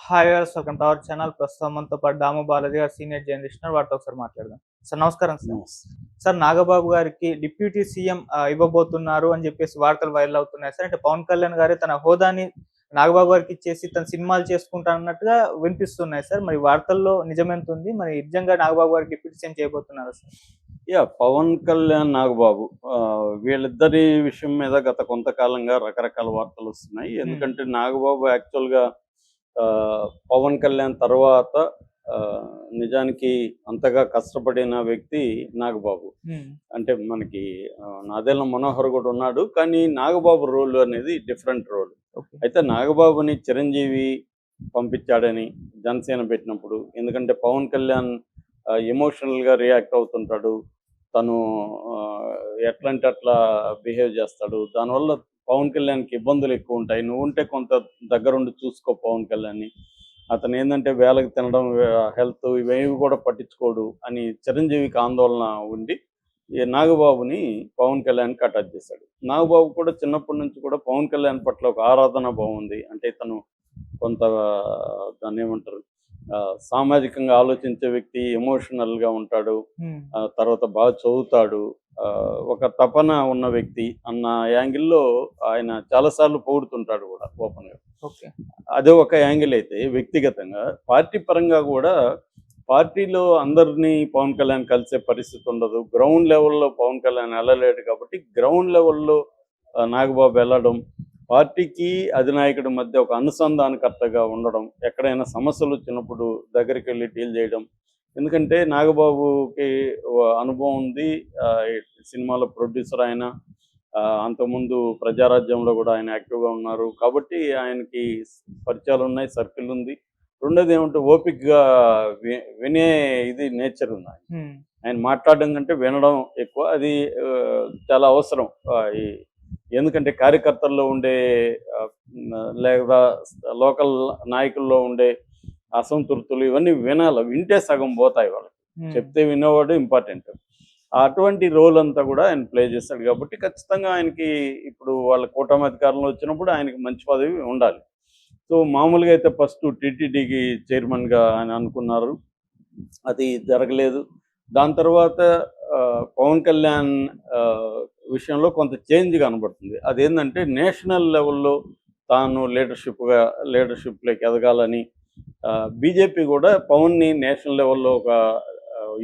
Hi viewers, welcome to our channel. ప్రస్తుతం మనతో పాటు దాము బాలాజీ గారు, సీనియర్ జర్నలిస్ట్, వారితో ఒకసారి మాట్లాడదాం. సార్ నమస్కారం సార్. నమస్తే. సార్, నాగబాబు గారికి డిప్యూటీ సీఎం ఇవ్వబోతున్నారు అని చెప్పేసి వార్తలు వైరల్ అవుతున్నాయి సార్. అంటే పవన్ కళ్యాణ్ గారు తన హోదాని నాగబాబు గారికి ఇచ్చేసి తన సినిమాలు చేసుకుంటా అన్నట్టుగా వినిపిస్తున్నాయి సార్. మరి వార్తల్లో నిజమెంత ఉంది? మరి నిజంగా నాగబాబు గారికి డిప్యూటీ సీఎం చేయబోతున్నారా సార్? పవన్ కళ్యాణ్, నాగబాబు వీళ్ళిద్దరి విషయం మీద గత కొంతకాలంగా రకరకాల వార్తలు వస్తున్నాయి. ఎందుకంటే నాగబాబు యాక్చువల్గా పవన్ కళ్యాణ్ తర్వాత నిజానికి అంతగా కష్టపడిన వ్యక్తి నాగబాబు. అంటే మనకి నాదెళ్ల మనోహర్ కూడా ఉన్నాడు, కానీ నాగబాబు రోల్ అనేది డిఫరెంట్ రోల్. అయితే నాగబాబుని చిరంజీవి పంపించాడని జనసేన పెట్టినప్పుడు, ఎందుకంటే పవన్ కళ్యాణ్ ఎమోషనల్గా రియాక్ట్ అవుతుంటాడు, తను ఎట్లా అంటే అట్లా బిహేవ్ చేస్తాడు. దానివల్ల పవన్ కళ్యాణ్కి ఇబ్బందులు ఎక్కువ ఉంటాయి. నువ్వు ఉంటే కొంత దగ్గరుండి చూసుకో పవన్ కళ్యాణ్ని, అతను ఏంటంటే వేళకి తినడం, హెల్త్ ఇవేవి కూడా పట్టించుకోడు అని చిరంజీవికి ఆందోళన ఉండి ఈ నాగబాబుని పవన్ కళ్యాణ్కి అటాచ్ చేశాడు. నాగబాబు కూడా చిన్నప్పటి నుంచి కూడా పవన్ కళ్యాణ్ పట్ల ఒక ఆరాధన బాగుంది. అంటే తను కొంత దాన్ని ఏమంటారు, సామాజికంగా ఆలోచించే వ్యక్తి, ఎమోషనల్గా ఉంటాడు, తర్వాత బాగా చదువుతాడు, ఒక తపన ఉన్న వ్యక్తి అన్న యాంగిల్లో ఆయన చాలాసార్లు పొగుడుతుంటాడు కూడా ఓపెన్గా. అదే ఒక యాంగిల్ అయితే, వ్యక్తిగతంగా పార్టీ పరంగా కూడా పార్టీలో అందరినీ పవన్ కళ్యాణ్ కలిసే పరిస్థితి ఉండదు. గ్రౌండ్ లెవెల్లో పవన్ కళ్యాణ్ వెళ్ళలేడు కాబట్టి గ్రౌండ్ లెవెల్లో నాగబాబు వెళ్ళడం, పార్టీకి అధినాయకుడి మధ్య ఒక అనుసంధానకర్తగా ఉండడం, ఎక్కడైనా సమస్యలు వచ్చినప్పుడు దగ్గరికి వెళ్ళి డీల్ చేయడం. ఎందుకంటే నాగబాబుకి అనుభవం ఉంది, సినిమాలో ప్రొడ్యూసర్ ఆయన, అంతకుముందు ప్రజారాజ్యంలో కూడా ఆయన యాక్టివ్గా ఉన్నారు కాబట్టి ఆయనకి పరిచయాలు ఉన్నాయి, సర్కిల్ ఉంది. రెండోది ఏమంటే ఓపిక్గా వినే ఇది నేచర్ ఉంది. ఆయన మాట్లాడడం కంటే వినడం ఎక్కువ, అది చాలా అవసరం. ఎందుకంటే కార్యకర్తల్లో ఉండే లేదా లోకల్ నాయకుల్లో ఉండే అసంతృప్తులు ఇవన్నీ వినాలి, వింటే సగం పోతాయి వాళ్ళకి. చెప్తే వినేవాడు ఇంపార్టెంట్. అటువంటి రోల్ అంతా కూడా ఆయన ప్లే చేస్తాడు కాబట్టి ఖచ్చితంగా ఆయనకి ఇప్పుడు వాళ్ళ కూటమి అధికారంలో వచ్చినప్పుడు ఆయనకి మంచి పదవి ఉండాలి. సో మామూలుగా అయితే ఫస్ట్ టీటీడీకి చైర్మన్గా ఆయన అనుకున్నారు, అది జరగలేదు. దాని తర్వాత పవన్ కళ్యాణ్ విషయంలో కొంత చేంజ్ కనబడుతుంది. అదేంటంటే నేషనల్ లెవెల్లో తాను లీడర్షిప్లోకి ఎదగాలని, బీజేపీ కూడా పవన్ని నేషనల్ లెవెల్లో ఒక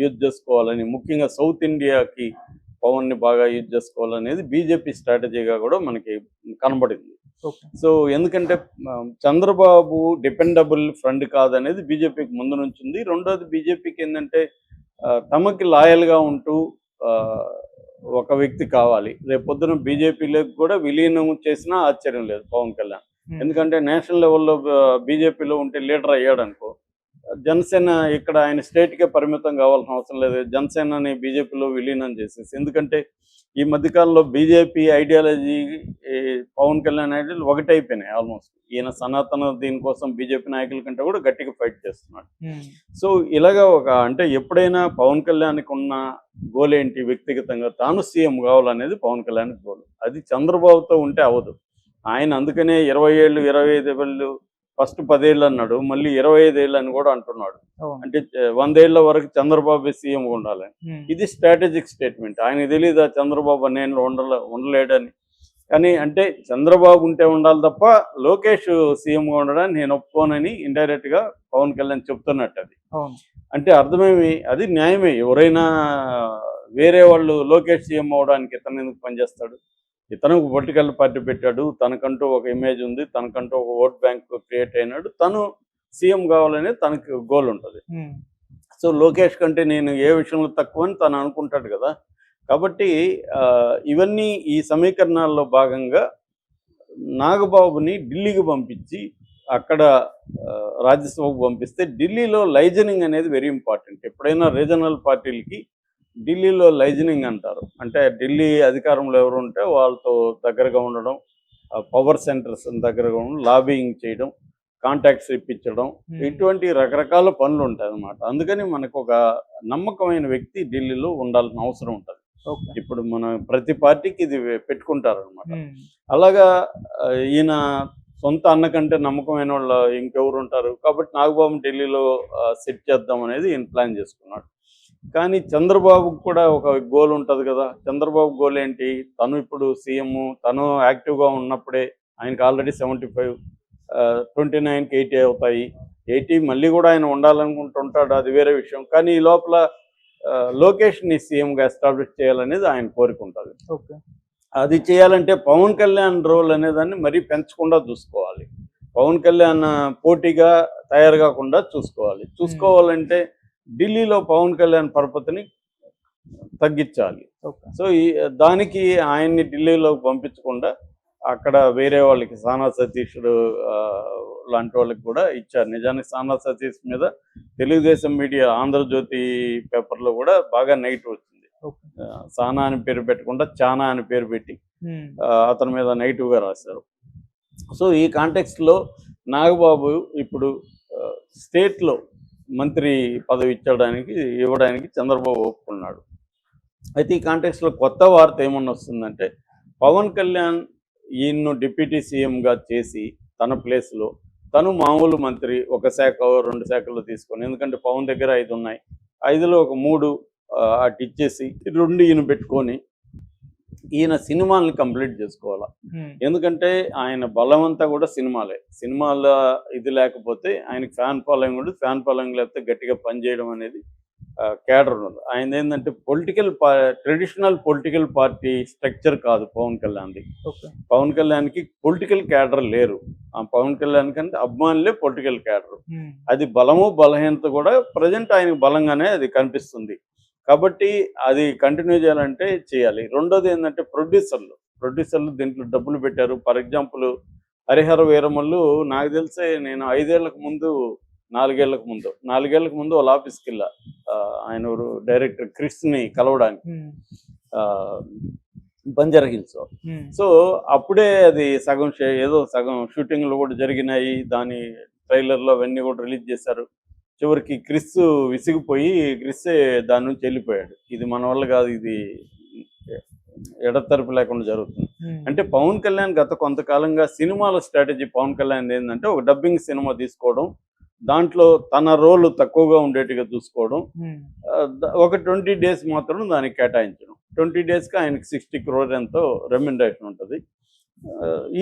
యూజ్ చేసుకోవాలని, ముఖ్యంగా సౌత్ ఇండియాకి పవన్ని బాగా యూజ్ చేసుకోవాలనేది బీజేపీ స్ట్రాటజీగా కూడా మనకి కనబడింది. సో ఎందుకంటే చంద్రబాబు డిపెండబుల్ ఫ్రెండ్ కాదనేది బీజేపీకి ముందు నుంచి ఉంది. రెండోది బీజేపీకి ఏంటంటే తమకి లాయల్గా ఉంటూ ఒక వ్యక్తి కావాలి. రేపొద్దున బీజేపీలోకి కూడా విలీనం చేసినా ఆశ్చర్యం లేదు పవన్ కళ్యాణ్. ఎందుకంటే నేషనల్ లెవెల్లో బీజేపీలో ఉంటే లీడర్ అయ్యాడు అనుకో, జనసేన ఇక్కడ ఆయన స్టేట్కే పరిమితం కావాల్సిన అవసరం లేదు, జనసేనని బీజేపీలో విలీనం చేసేసి. ఎందుకంటే ఈ మధ్యకాలంలో BJP ideology, Pawan Kalyan ideology ఒకటైపోయినాయి ఆల్మోస్ట్. ఈయన సనాతన దీనికోసం బీజేపీ నాయకుల కంటే కూడా గట్టిగా ఫైట్ చేస్తున్నాడు. సో ఇలాగా అంటే ఎప్పుడైనా పవన్ కళ్యాణ్కి ఉన్న గోల్ ఏంటి, వ్యక్తిగతంగా తాను సీఎం కావాలనేది పవన్ కళ్యాణ్ గోల్. అది చంద్రబాబుతో ఉంటే అవ్వదు. ఆయన అందుకనే 20 ఏళ్ళు 25 ఏళ్ళు, ఫస్ట్ 10 ఏళ్ళు అన్నాడు, మళ్ళీ 25 ఏళ్ళు అని కూడా అంటున్నాడు. అంటే 100 ఏళ్ల వరకు చంద్రబాబు సీఎం ఉండాలని. ఇది స్ట్రాటజిక్ స్టేట్మెంట్. ఆయనకు తెలియదా చంద్రబాబు నేను ఉండలేడని? కానీ అంటే చంద్రబాబు ఉంటే ఉండాలి తప్ప లోకేష్ సీఎంగా ఉండడానికి నేను ఒప్పుకోనని ఇండైరెక్ట్గా పవన్ కళ్యాణ్ చెప్తున్నట్టు. అది అంటే అర్థమేమి, అది న్యాయమే. ఎవరైనా వేరే వాళ్ళు లోకేష్ సీఎం అవడానికి ఇతను ఎందుకు పనిచేస్తాడు? ఇతను పొలిటికల్ పార్టీ పెట్టాడు, తనకంటూ ఒక ఇమేజ్ ఉంది, తనకంటూ ఒక ఓట్ బ్యాంక్ క్రియేట్ అయినాడు, తను సీఎం కావాలనేది తనకు గోల్ ఉంటుంది. సో లోకేష్ కంటే నేను ఏ విషయంలో తక్కువ అని తను అనుకుంటాడు కదా. కాబట్టి ఇవన్నీ ఈ సమీకరణాల్లో భాగంగా నాగబాబుని ఢిల్లీకి పంపించి అక్కడ రాజ్యసభకు పంపిస్తే, ఢిల్లీలో లైజనింగ్ అనేది వెరీ ఇంపార్టెంట్. ఎప్పుడైనా రీజనల్ పార్టీలకి ఢిల్లీలో లైజనింగ్ అంటారు. అంటే ఢిల్లీ అధికారంలో ఎవరు ఉంటే వాళ్ళతో దగ్గరగా ఉండడం, పవర్ సెంటర్స్ దగ్గరగా ఉండడం, లాబింగ్ చేయడం, కాంటాక్ట్స్ ఇప్పించడం, ఇటువంటి రకరకాల పనులు ఉంటాయి అన్నమాట. అందుకని మనకు ఒక నమ్మకమైన వ్యక్తి ఢిల్లీలో ఉండాల్సిన అవసరం ఉంటుంది. ఇప్పుడు మన ప్రతి పార్టీకి ఇది పెట్టుకుంటారు అనమాట. అలాగా ఈయన సొంత అన్న కంటే నమ్మకమైన వాళ్ళు ఇంకెవరు ఉంటారు, కాబట్టి నాగబాబు ఢిల్లీలో సెట్ చేద్దాం అనేది ఈయన ప్లాన్ చేసుకున్నాడు. కానీ చంద్రబాబుకు కూడా ఒక గోల్ ఉంటుంది కదా. చంద్రబాబు గోల్ ఏంటి? తను ఇప్పుడు సీఎం, తను యాక్టివ్గా ఉన్నప్పుడే ఆయనకి ఆల్రెడీ 75, 29కి 80 అవుతాయి. 80 మళ్ళీ కూడా ఆయన ఉండాలనుకుంటుంటాడు, అది వేరే విషయం. కానీ ఈ లోపల లోకేష్ని సీఎంగా ఎస్టాబ్లిష్ చేయాలనేది ఆయన కోరిక ఉంటుంది. ఓకే. అది చేయాలంటే పవన్ కళ్యాణ్ రోల్ అనేదాన్ని మరీ పెంచకుండా చూసుకోవాలి. పవన్ కళ్యాణ్ పోటీగా తయారు కాకుండా చూసుకోవాలంటే ఢిల్లీలో పవన్ కళ్యాణ్ పరపతిని తగ్గించాలి. సో దానికి ఆయన్ని ఢిల్లీలోకి పంపించకుండా అక్కడ వేరే వాళ్ళకి సానా సతీషుడు లాంటి వాళ్ళకి కూడా ఇచ్చారు. నిజానికి సానా సతీష్ మీద తెలుగుదేశం మీడియా, ఆంధ్రజ్యోతి పేపర్లో కూడా బాగా నెగిటివ్ వచ్చింది. సానా అని పేరు పెట్టకుండా చానా అని పేరు పెట్టి అతని మీద నెగిటివ్గా రాశారు. సో ఈ కాంటెక్స్ట్లో నాగబాబు ఇప్పుడు స్టేట్లో మంత్రి పదవి ఇవ్వడానికి చంద్రబాబు ఒప్పుకున్నాడు. అయితే ఈ కాంటెక్స్లో కొత్త వార్త ఏమన్నా వస్తుందంటే, పవన్ కళ్యాణ్ ఈయన్ను డిప్యూటీ సీఎంగా చేసి తన ప్లేస్లో తను మామూలు మంత్రి ఒక శాఖ 2 శాఖలు తీసుకొని, ఎందుకంటే పవన్ దగ్గర 5 ఉన్నాయి, 5లో ఒక 3 అటు ఇచ్చేసి 2 ఈయన పెట్టుకొని ఈయన సినిమాల్ని కంప్లీట్ చేసుకోవాలా. ఎందుకంటే ఆయన బలమంతా కూడా సినిమాల ఇది లేకపోతే ఆయనకి ఫ్యాన్ ఫాలోయింగ్ ఉండదు. ఫ్యాన్ ఫాలోయింగ్ లేకపోతే గట్టిగా పనిచేయడం అనేది క్యాడర్ ఉండదు. ఆయన ఏంటంటే ట్రెడిషనల్ పొలిటికల్ పార్టీ స్ట్రక్చర్ కాదు పవన్ కళ్యాణ్ది. పవన్ కళ్యాణ్కి పొలిటికల్ క్యాడర్ లేరు. ఆ పవన్ కళ్యాణ్ కంటే అభిమానులే పొలిటికల్ క్యాడర్. అది బలము బలహీనత కూడా ప్రజెంట్ ఆయనకు బలంగానే అది కనిపిస్తుంది. కాబట్టి అది కంటిన్యూ చేయాలంటే చేయాలి. రెండోది ఏంటంటే ప్రొడ్యూసర్లు దీంట్లో డబ్బులు పెట్టారు. ఫర్ ఎగ్జాంపుల్ హరిహర వీరమల్లు నాకు తెలిసే నేను 5 ఏళ్లకు ముందు 4 ఏళ్లకు ముందు వాళ్ళ ఆఫీస్కి వెళ్ళా, ఆయన డైరెక్టర్ క్రిస్ని కలవడానికి బంజారా హిల్స్. సో అప్పుడే అది సగం షూటింగ్లు కూడా జరిగినాయి. దాని ట్రైలర్లో అవన్నీ కూడా రిలీజ్ చేశారు. చివరికి క్రిస్ విసిగిపోయి క్రిస్సే దాని నుంచి వెళ్ళిపోయాడు. ఇది మన వల్ల కాదు, ఇది ఎడతెరపు లేకుండా జరుగుతుంది. అంటే పవన్ కళ్యాణ్ గత కొంతకాలంగా సినిమాల స్ట్రాటజీ పవన్ కళ్యాణ్ ఏంటంటే ఒక డబ్బింగ్ సినిమా తీసుకోవడం, దాంట్లో తన రోల్ తక్కువగా ఉండేట్టుగా చూసుకోవడం, ఒక 20 days మాత్రం దానికి కేటాయించడం. 20 daysకి ఆయనకి 60 crore ఎంతో రెమ్యునరేషన్ ఉంటుంది.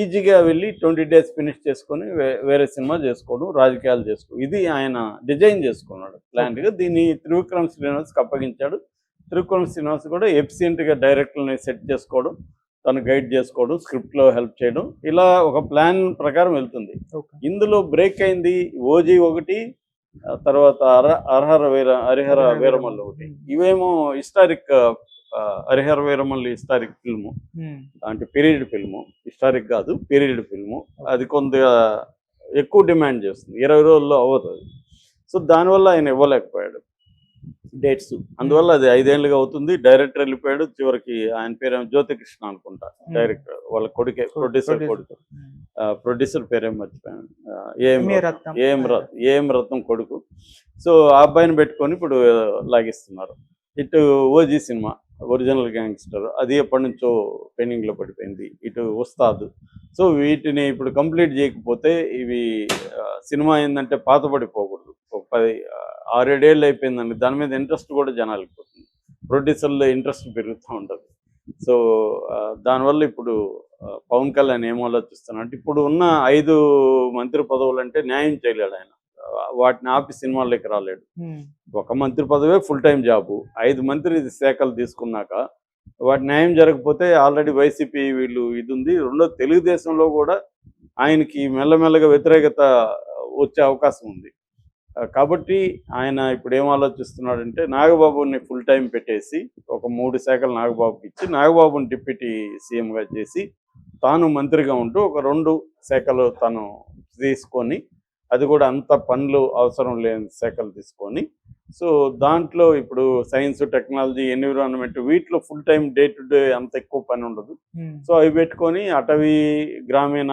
ఈజీగా వెళ్ళి 20 days ఫినిష్ చేసుకొని వేరే సినిమా చేసుకోవడం, రాజకీయాలు చేసుకోవడం, ఇది ఆయన డిజైన్ చేసుకున్నాడు ప్లాన్గా. దీన్ని త్రివిక్రమ్ శ్రీనివాస్కి అప్పగించాడు. త్రివిక్రమ్ శ్రీనివాస్ కూడా ఎఫిషియెంట్గా డైరెక్టర్ని సెట్ చేసుకోవడం, తను గైడ్ చేసుకోవడం, స్క్రిప్ట్లో హెల్ప్ చేయడం, ఇలా ఒక ప్లాన్ ప్రకారం వెళ్తుంది. ఇందులో బ్రేక్ అయింది ఓజీ ఒకటి, తర్వాత హరిహర వీరమల్లు ఒకటి. ఇవేమో historic, Harihara Veeramalli historic film, అంటే పీరియడ్ ఫిల్ము, హిస్టారిక్ కాదు పీరియడ్ ఫిల్ము. అది కొంత ఎక్కువ డిమాండ్ చేస్తుంది, 20 రోజుల్లో అవుతుంది. సో దానివల్ల ఆయన ఇవ్వలేకపోయాడు డేట్స్. అందువల్ల అది 5 ఏళ్ళుగా అవుతుంది. డైరెక్టర్ వెళ్ళిపోయాడు. చివరికి ఆయన పేరేమో జ్యోతికృష్ణ అనుకుంటా, డైరెక్టర్ వాళ్ళ కొడుకే, ప్రొడ్యూసర్ పేరేమో మర్చిపోయాను, ఏఎం రత్నం కొడుకు. సో ఆ అబ్బాయిని పెట్టుకొని ఇప్పుడు లాగిస్తున్నారు. ఇటు ఓజీ సినిమా ఒరిజినల్ గ్యాంగ్స్టర్, అది ఎప్పటి నుంచో పెండింగ్లో పడిపోయింది. ఇటు ఉస్తాద్. సో వీటిని ఇప్పుడు కంప్లీట్ చేయకపోతే ఇవి సినిమా ఏంటంటే పాత పడిపోకూడదు. ఒక 6-7 ఏళ్ళు అయిపోయిందండి, దాని మీద ఇంట్రెస్ట్ కూడా జనాలకి పోతుంది, ప్రొడ్యూసర్లో ఇంట్రెస్ట్ పెరుగుతూ ఉంటుంది. సో దానివల్ల ఇప్పుడు పవన్ కళ్యాణ్ ఏం ఆలోచిస్తున్నాడు అంటే, ఇప్పుడు ఉన్న 5 మంత్రి పదవులు అంటే న్యాయం చేయలేడు ఆయన, వాటిని ఆపి సినిమాల్లోకి రాలేడు. ఒక మంత్రి పదవే ఫుల్ టైం జాబు, 5 మంత్రి శాఖలు తీసుకున్నాక వాటి న్యాయం జరగకపోతే ఆల్రెడీ వైసీపీ వీళ్ళు ఇది ఉంది. రెండో తెలుగుదేశంలో కూడా ఆయనకి మెల్లమెల్లగా వ్యతిరేకత వచ్చే అవకాశం ఉంది. కాబట్టి ఆయన ఇప్పుడు ఏం ఆలోచిస్తున్నాడంటే, నాగబాబుని ఫుల్ టైం పెట్టేసి ఒక 3 శాఖలు నాగబాబుకి ఇచ్చి, నాగబాబుని డిప్యూటీ సీఎంగా చేసి తాను మంత్రిగా ఉంటూ ఒక 2 శాఖలు తను తీసుకొని, అది కూడా అంత పనులు అవసరం లేని శాఖలు తీసుకొని, సో దాంట్లో ఇప్పుడు సైన్స్, టెక్నాలజీ, ఎన్విరాన్మెంట్, వీటిలో full time day to day అంత ఎక్కువ పని ఉండదు. సో అవి పెట్టుకొని అటవీ, గ్రామీణ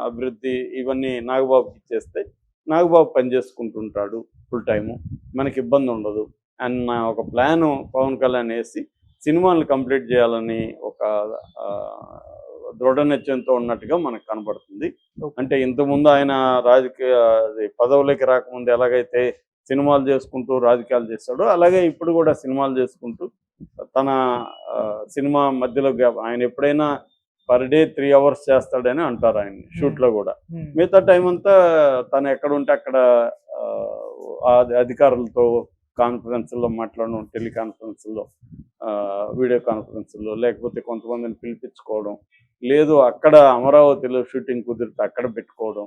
అభివృద్ధి ఇవన్నీ నాగబాబుకి ఇచ్చేస్తే నాగబాబు పని చేసుకుంటుంటాడు ఫుల్ టైము, మనకి ఇబ్బంది ఉండదు అన్న ఒక ప్లాను పవన్ కళ్యాణ్ వేసి సినిమాలు కంప్లీట్ చేయాలని దృఢ నిశ్చయంతో ఉన్నట్టుగా మనకు కనబడుతుంది. ఓకే. అంటే ఇంతకుముందు ఆయన రాజకీయ పదవులోకి రాకముందు ఎలాగైతే సినిమాలు చేసుకుంటూ రాజకీయాలు చేస్తాడో, అలాగే ఇప్పుడు కూడా సినిమాలు చేసుకుంటూ తన సినిమా మధ్యలో గ్యాప్ ఆయన ఎప్పుడైనా పర్ డే 3 hours చేస్తాడని అంటారు ఆయన షూట్లో కూడా. మిగతా టైం అంతా తను ఎక్కడ ఉంటే అక్కడ అధికారులతో కాన్ఫరెన్స్లో మాట్లాడడం, టెలికాన్ఫరెన్స్లో, వీడియో కాన్ఫరెన్స్లో, లేకపోతే కొంతమందిని పిలిపించుకోవడం, లేదు అక్కడ అమరావతిలో షూటింగ్ కుదిరితే అక్కడ పెట్టుకోవడం,